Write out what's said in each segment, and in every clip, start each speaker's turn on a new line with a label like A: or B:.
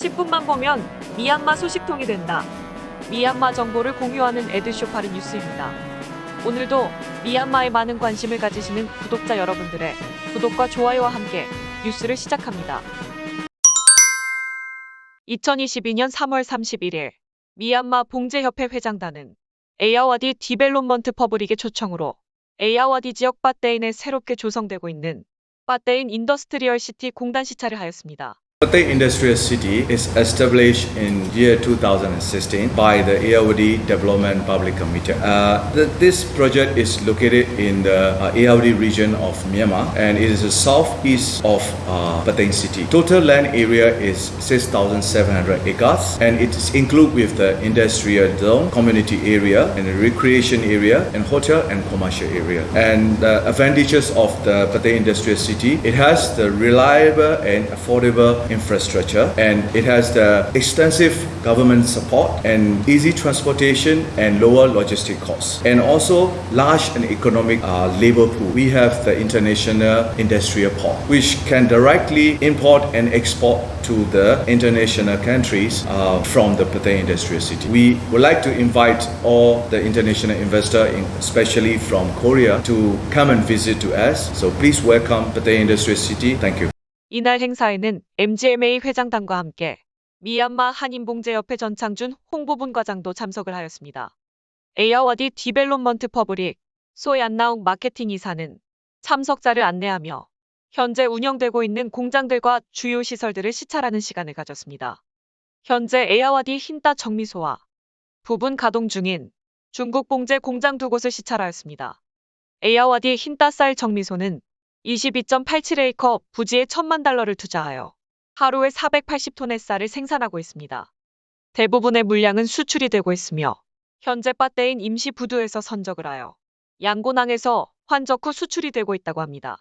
A: 10분만 보면 미얀마 소식통이 된다. 미얀마 정보를 공유하는 에드쇼파르 뉴스입니다. 오늘도 미얀마에 많은 관심을 가지시는 구독자 여러분들의 구독과 좋아요와 함께 뉴스를 시작합니다. 2022년 3월 31일 미얀마 봉제협회 회장단은 에야와디 디벨롭먼트 퍼블릭의 초청으로 에야와디 지역 빠떼인에 새롭게 조성되고 있는 빠떼인 인더스트리얼 시티 공단 시찰을 하였습니다.
B: Pattaya Industrial City is established in year 2016 by the Ayeyarwady Development Public Committee. This project is located in the Ayeyarwady region of Myanmar and it is the southeast of Pattaya City. Total land area is 6,700 acres and it is included with the industrial zone, community area and the recreation area and hotel and commercial area. And the advantages of the Pattaya Industrial City, it has the reliable and affordable infrastructure and it has the extensive government support and easy transportation and lower logistic costs and also large and economic labor pool. We have the international industrial port which can directly import and export to the international countries from the Pattaya Industrial City. We would like to invite all the international investors, especially from Korea, to come and visit to us. So please welcome Pattaya Industrial City. Thank you.
A: 이날 행사에는 MGMA 회장단과 함께 미얀마 한인봉제협회 전창준 홍보분 과장도 참석을 하였습니다. 에야와디 디벨롭먼트 퍼블릭 소얀나웅 마케팅 이사는 참석자를 안내하며 현재 운영되고 있는 공장들과 주요 시설들을 시찰하는 시간을 가졌습니다. 현재 에야와디 흰따 정미소와 부분 가동 중인 중국 봉제 공장 두 곳을 시찰하였습니다. 에야와디 흰따 쌀 정미소는 22.87에이커 부지에 $1,000,000를 투자하여 하루에 480톤의 쌀을 생산하고 있습니다. 대부분의 물량은 수출이 되고 있으며 현재 빠떼인 임시 부두에서 선적을 하여 양곤항에서 환적 후 수출이 되고 있다고 합니다.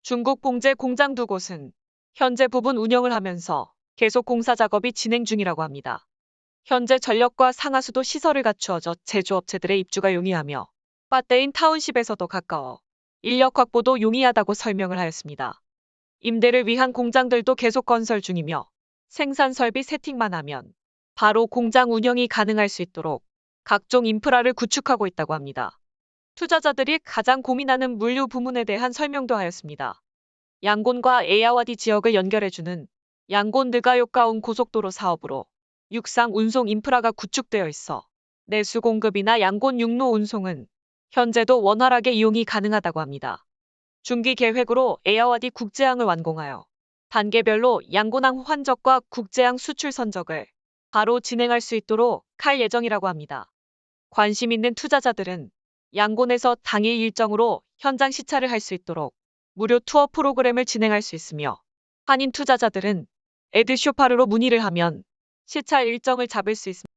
A: 중국 봉제 공장 두 곳은 현재 부분 운영을 하면서 계속 공사 작업이 진행 중이라고 합니다. 현재 전력과 상하수도 시설을 갖추어져 제조업체들의 입주가 용이하며 빠떼인 타운십에서도 가까워 인력 확보도 용이하다고 설명을 하였습니다. 임대를 위한 공장들도 계속 건설 중이며 생산 설비 세팅만 하면 바로 공장 운영이 가능할 수 있도록 각종 인프라를 구축하고 있다고 합니다. 투자자들이 가장 고민하는 물류 부문에 대한 설명도 하였습니다. 양곤과 에야와디 지역을 연결해주는 양곤 느가요가운 고속도로 사업으로 육상 운송 인프라가 구축되어 있어 내수 공급이나 양곤 육로 운송은 현재도 원활하게 이용이 가능하다고 합니다. 중기 계획으로 에야와디 국제항을 완공하여 단계별로 양곤항 환적과 국제항 수출 선적을 바로 진행할 수 있도록 할 예정이라고 합니다. 관심 있는 투자자들은 양곤에서 당일 일정으로 현장 시찰을 할 수 있도록 무료 투어 프로그램을 진행할 수 있으며 한인 투자자들은 에드쇼파르로 문의를 하면 시찰 일정을 잡을 수 있습니다.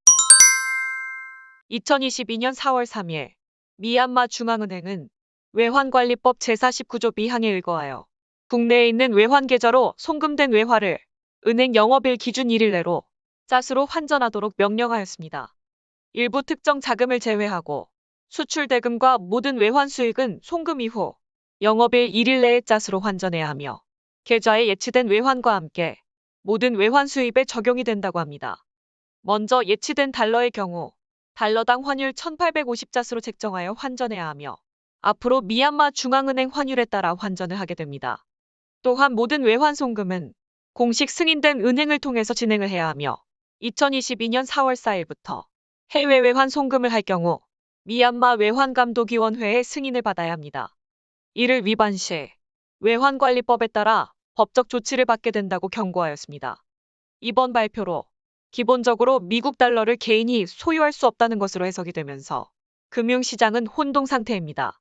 A: 2022년 4월 3일 미얀마 중앙은행은 외환관리법 제49조 B항에 의거하여 국내에 있는 외환계좌로 송금된 외화를 은행 영업일 기준 1일 내로 짜수로 환전하도록 명령하였습니다. 일부 특정 자금을 제외하고 수출 대금과 모든 외환 수익은 송금 이후 영업일 1일 내에 짜수로 환전해야 하며 계좌에 예치된 외환과 함께 모든 외환 수입에 적용이 된다고 합니다. 먼저 예치된 달러의 경우 달러당 환율 1,850자스로 책정하여 환전해야 하며 앞으로 미얀마 중앙은행 환율에 따라 환전을 하게 됩니다. 또한 모든 외환 송금은 공식 승인된 은행을 통해서 진행을 해야 하며 2022년 4월 4일부터 해외 외환 송금을 할 경우 미얀마 외환감독위원회의 승인을 받아야 합니다. 이를 위반 시 외환관리법에 따라 법적 조치를 받게 된다고 경고하였습니다. 이번 발표로 기본적으로 미국 달러를 개인이 소유할 수 없다는 것으로 해석이 되면서 금융시장은 혼동 상태입니다.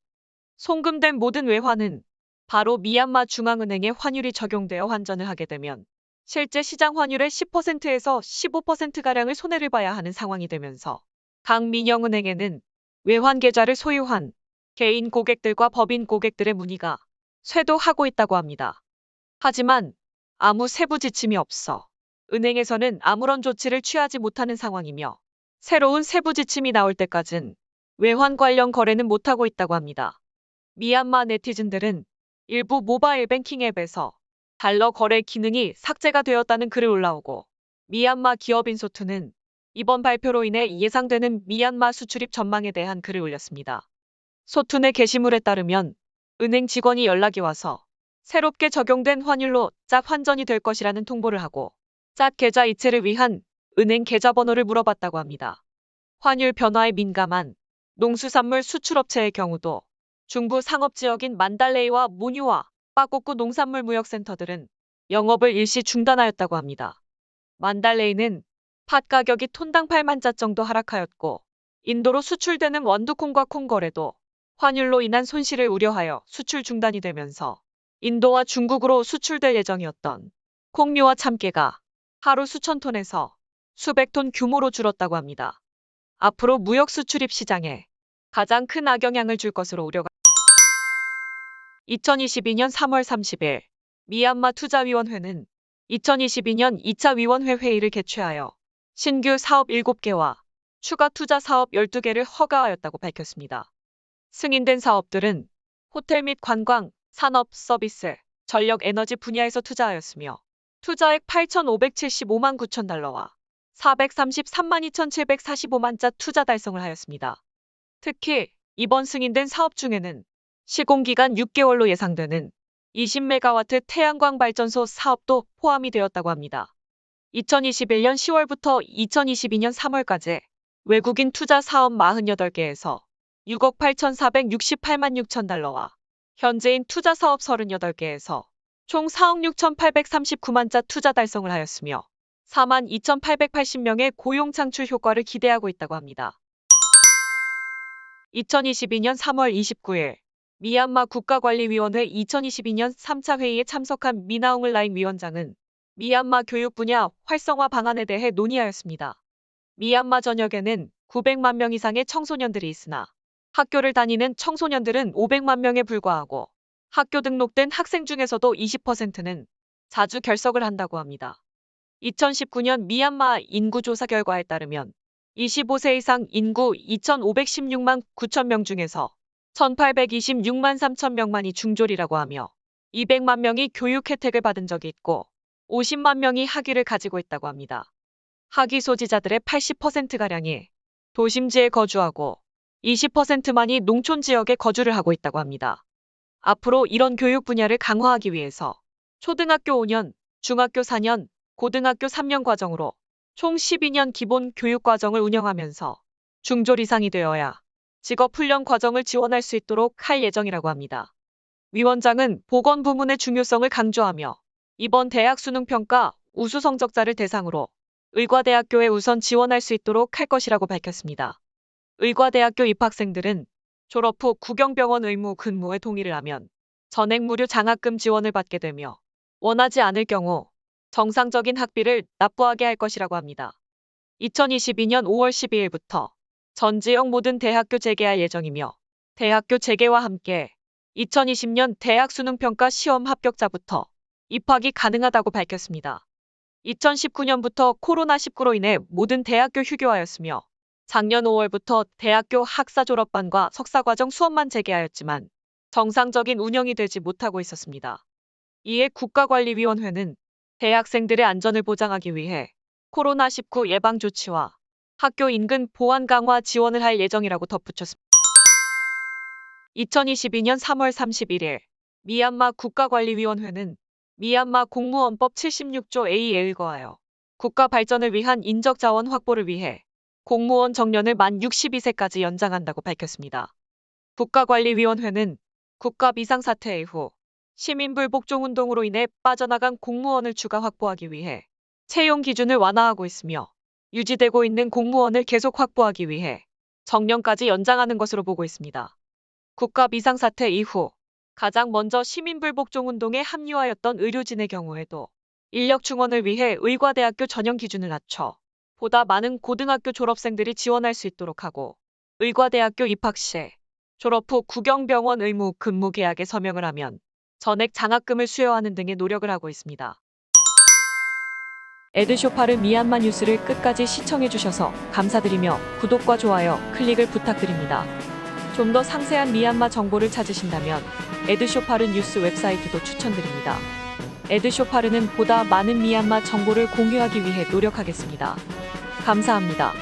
A: 송금된 모든 외환은 바로 미얀마 중앙은행의 환율이 적용되어 환전을 하게 되면 실제 시장 환율의 10%에서 15%가량을 손해를 봐야 하는 상황이 되면서 각 민영은행에는 외환계좌를 소유한 개인 고객들과 법인 고객들의 문의가 쇄도하고 있다고 합니다. 하지만 아무 세부 지침이 없어 은행에서는 아무런 조치를 취하지 못하는 상황이며 새로운 세부 지침이 나올 때까진 외환 관련 거래는 못하고 있다고 합니다. 미얀마 네티즌들은 일부 모바일 뱅킹 앱에서 달러 거래 기능이 삭제가 되었다는 글을 올라오고 미얀마 기업인 소투는 이번 발표로 인해 예상되는 미얀마 수출입 전망에 대한 글을 올렸습니다. 소툰의 게시물에 따르면 은행 직원이 연락이 와서 새롭게 적용된 환율로 짭 환전이 될 것이라는 통보를 하고 짭 계좌 이체를 위한 은행 계좌번호를 물어봤다고 합니다. 환율 변화에 민감한 농수산물 수출업체의 경우도 중부 상업지역인 만달레이와 모뉴와 빠꼬꾸 농산물 무역센터들은 영업을 일시 중단하였다고 합니다. 만달레이는 팥 가격이 톤당 8만 짜 정도 하락하였고 인도로 수출되는 원두콩과 콩 거래도 환율로 인한 손실을 우려하여 수출 중단이 되면서 인도와 중국으로 수출될 예정이었던 콩류와 참깨가 하루 수천 톤에서 수백 톤 규모로 줄었다고 합니다. 앞으로 무역 수출입 시장에 가장 큰 악영향을 줄 것으로 우려가 2022년 3월 30일 미얀마 투자위원회는 2022년 2차 위원회 회의를 개최하여 신규 사업 7개와 추가 투자 사업 12개를 허가하였다고 밝혔습니다. 승인된 사업들은 호텔 및 관광, 산업, 서비스, 전력 에너지 분야에서 투자하였으며 투자액 8,575만 9천 달러와 433만 2,745만 짜 투자 달성을 하였습니다. 특히 이번 승인된 사업 중에는 시공기간 6개월로 예상되는 20메가와트 태양광 발전소 사업도 포함이 되었다고 합니다. 2021년 10월부터 2022년 3월까지 외국인 투자 사업 48개에서 6억 8,468만 6천 달러와 현재인 투자 사업 38개에서 총 4억 6,839만 짜 투자 달성을 하였으며 4만 2,880명의 고용 창출 효과를 기대하고 있다고 합니다. 2022년 3월 29일 미얀마 국가관리위원회 2022년 3차 회의에 참석한 미나옹을 라인 위원장은 미얀마 교육 분야 활성화 방안에 대해 논의하였습니다. 미얀마 전역에는 900만 명 이상의 청소년들이 있으나 학교를 다니는 청소년들은 500만 명에 불과하고 학교 등록된 학생 중에서도 20%는 자주 결석을 한다고 합니다. 2019년 미얀마 인구조사 결과에 따르면 25세 이상 인구 2,516만 9천 명 중에서 1,826만 3천 명만이 중졸이라고 하며 200만 명이 교육 혜택을 받은 적이 있고 50만 명이 학위를 가지고 있다고 합니다. 학위 소지자들의 80%가량이 도심지에 거주하고 20%만이 농촌 지역에 거주를 하고 있다고 합니다. 앞으로 이런 교육 분야를 강화하기 위해서 초등학교 5년, 중학교 4년, 고등학교 3년 과정으로 총 12년 기본 교육 과정을 운영하면서 중졸 이상이 되어야 직업훈련 과정을 지원할 수 있도록 할 예정이라고 합니다. 위원장은 보건 부문의 중요성을 강조하며 이번 대학 수능평가 우수 성적자를 대상으로 의과대학교에 우선 지원할 수 있도록 할 것이라고 밝혔습니다. 의과대학교 입학생들은 졸업 후 구경병원 의무 근무에 동의를 하면 전액 무료 장학금 지원을 받게 되며 원하지 않을 경우 정상적인 학비를 납부하게 할 것이라고 합니다. 2022년 5월 12일부터 전 지역 모든 대학교 재개할 예정이며 대학교 재개와 함께 2020년 대학 수능평가 시험 합격자부터 입학이 가능하다고 밝혔습니다. 2019년부터 코로나19로 인해 모든 대학교 휴교하였으며 작년 5월부터 대학교 학사 졸업반과 석사과정 수업만 재개하였지만 정상적인 운영이 되지 못하고 있었습니다. 이에 국가관리위원회는 대학생들의 안전을 보장하기 위해 코로나19 예방 조치와 학교 인근 보안 강화 지원을 할 예정이라고 덧붙였습니다. 2022년 3월 31일 미얀마 국가관리위원회는 미얀마 공무원법 76조 A에 의거하여 국가 발전을 위한 인적 자원 확보를 위해 공무원 정년을 만 62세까지 연장한다고 밝혔습니다. 국가관리위원회는 국가 비상사태 이후 시민불복종운동으로 인해 빠져나간 공무원을 추가 확보하기 위해 채용 기준을 완화하고 있으며 유지되고 있는 공무원을 계속 확보하기 위해 정년까지 연장하는 것으로 보고 있습니다. 국가 비상사태 이후 가장 먼저 시민불복종운동에 합류하였던 의료진의 경우에도 인력 충원을 위해 의과대학교 전형 기준을 낮춰 보다 많은 고등학교 졸업생들이 지원할 수 있도록 하고 의과대학교 입학 시 졸업 후 구경병원 의무 근무 계약에 서명을 하면 전액 장학금을 수여하는 등의 노력을 하고 있습니다. 에드쇼파르 미얀마 뉴스를 끝까지 시청해주셔서 감사드리며 구독과 좋아요, 클릭을 부탁드립니다. 좀 더 상세한 미얀마 정보를 찾으신다면 에드쇼파르 뉴스 웹사이트도 추천드립니다. 에드쇼파르는 보다 많은 미얀마 정보를 공유하기 위해 노력하겠습니다. 감사합니다.